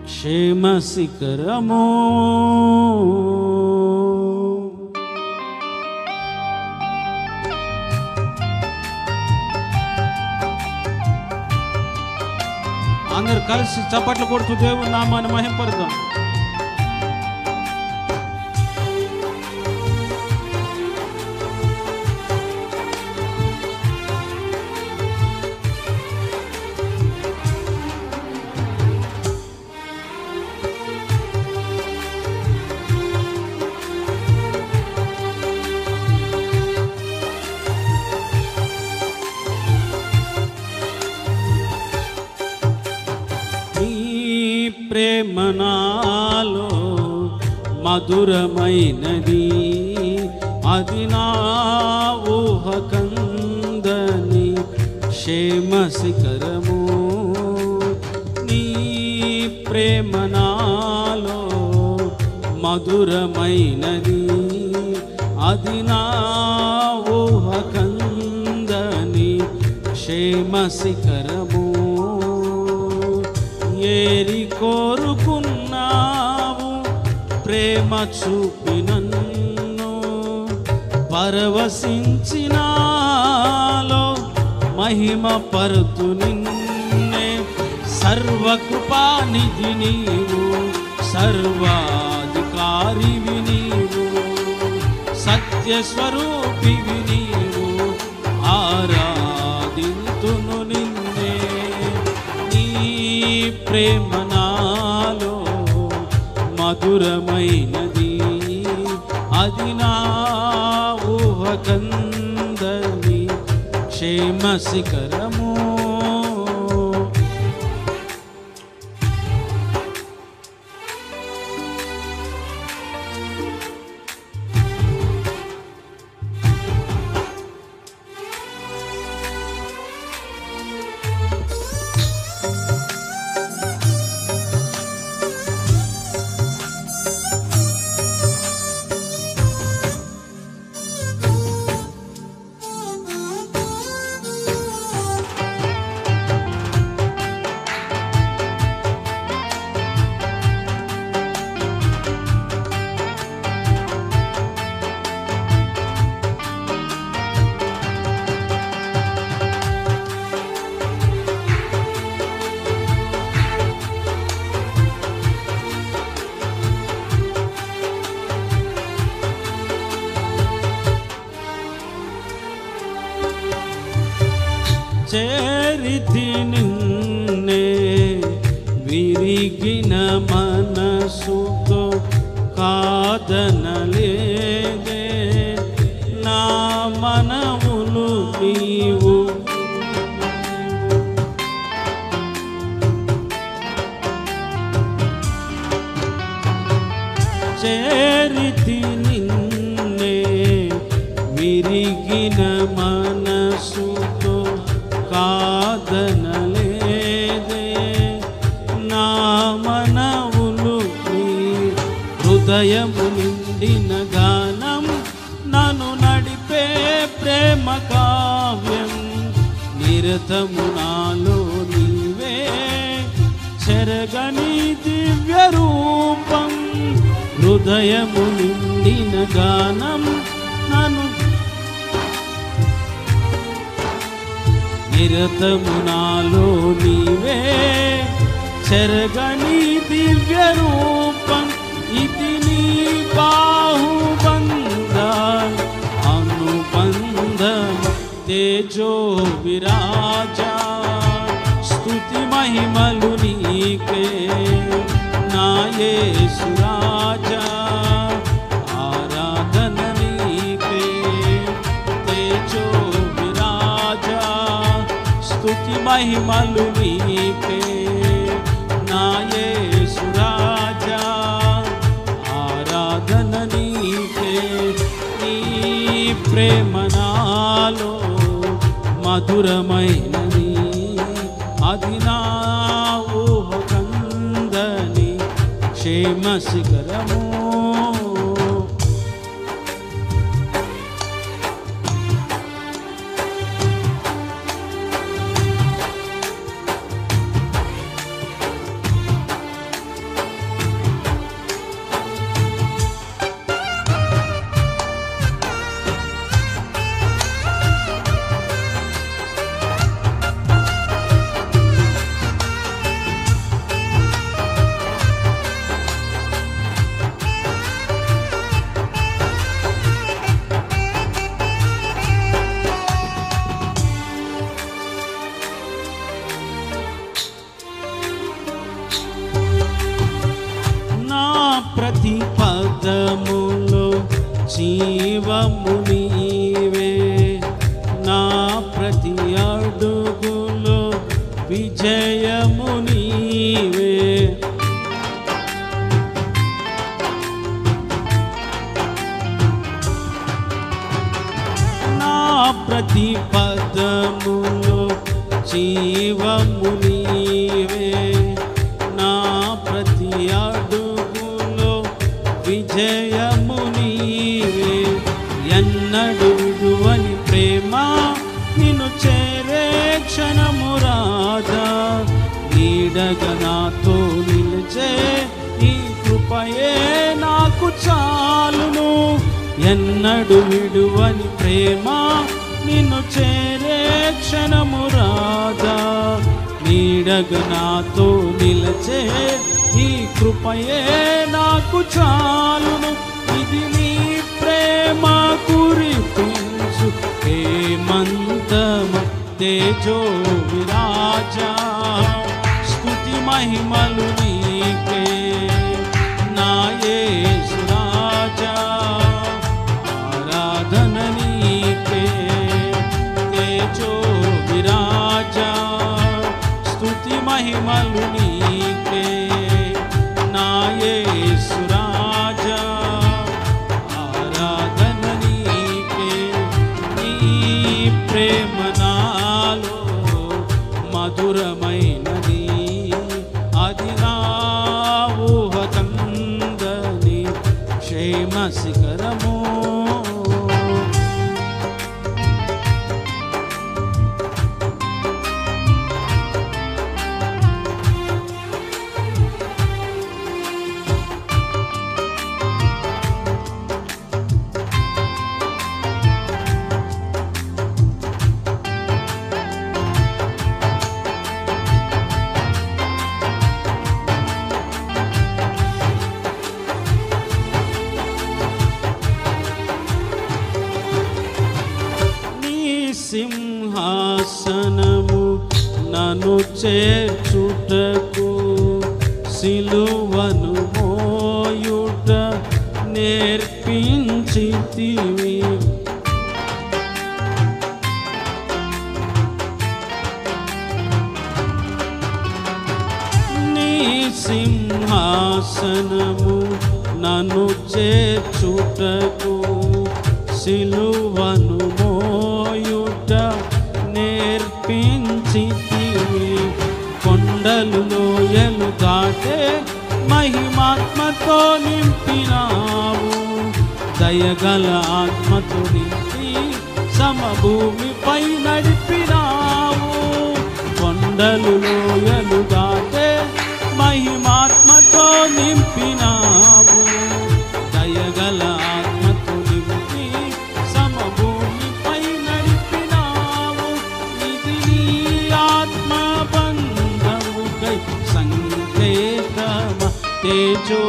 క్షేమ శిఖరము. అందరు కలిసి చప్పట్లు కొడుతూ దేవుని నామాన్ని మహింపరుద్దాం. ప్రేమ నాలో మధురమైనది, అది నా ఊహకందని క్షేమ శిఖరము. నీ ప్రేమ నాలో మధురమైనది, అది నా ఊహకందని క్షేమ శిఖరము. ఏరి కోరుకున్నావు ప్రేమ చూపి నన్ను, పరవశించినాలో మహిమ పరుతు నిన్నే. సర్వకృపానిధి నీవు, సర్వాధికారివి నీవు, సత్యస్వరూపివి నీవు, ఆరాధింతును నిన్నే. ప్రేమ నాలో మధురమైనది, అది నా ఊహకందని క్షేమ శిఖరము. చేరితి నిన్నే విరిగిన మనసుతో, కాదనలేదే నా మనవులు నీవు. చేరితి నిన్నే విరిగిన మనసుతో, కాదనలేదే నా మనవులు నీ. హృదయము నిండిన గానం నన్ను నడిపే ప్రేమ కావ్యం, నిరతము నాలో నీవే చెరగని దివ్య రూపం. హృదయము నిండిన గానం నన్ను నిరతము నాలో నీవే చెరగని దివ్య రూపం. ఇది నీ బాహుబంధ అనుబంధం, తేజో విరాజా స్తుతి మహిమలు నీకే నా యేసు రాజా. ఆరాధన నీకే, తేజో విరాజా స్తుతి మహిమలు నీకే నా యేసు రాజా. ఆరాధన నీకే. నీ ప్రేమ నాలో మధురమైనది, అది నా ఊహకందని క్షేమ శిఖరము. ప్రతి పదములో జీవము నీవే, నా ప్రతి అడుగులో విజయము నీవే. నా ప్రతి పదములో జీవము నీవే, నా ప్రతి అడుగులో విజయము నీవే. ఎన్నడు విడువని ప్రేమ నిన్ను చేరే క్షణము రాదా, నీడగా నాతో నిలిచే ఈ కృపయే నాకు చాలును. ఎన్నడు విడువని ప్రేమ నిన్ను చేరే క్షణము రాదా, నీడగా నాతో నిలిచే ఈ కృపయే నాకు చాలును. ఇది నీ ప్రేమ కురిపించు హేమంతమ తేజో విరాజా, స్తుతి మహిమలు నీకే నా యేసు రాజా, ఆరాధన నీకే. తేజో విరాజా, స్తుతి మహిమలు నీకే నా యేసు రాజా, ఆరాధన నీకే. నీ ప్రేమ నాలో మధురమైనది, అది నా ఊహకందని క్షేమ శిఖరము. సింహాసనము నన్ను చేర్చుటకు, సిలువను మోయుట నేర్పించితివి. నీ సింహాసనము నన్ను చేర్చుటకు, సిలువను మోయుట నేర్పించితివి. కొండలు లోయలు దాటే మహిమాత్మతో నింపినావు, దయగల ఆత్మతో నింపి సమభూమిపై నడిపినావు. కొండలు లోయలు దాటే మహిమాత్మతో నింపినావు, దయగల ఆత్మతో నింపి సమభూమిపై నడిపినావు. ఇది నీ ఆత్మ బంధముకై సంకేతమ తేజో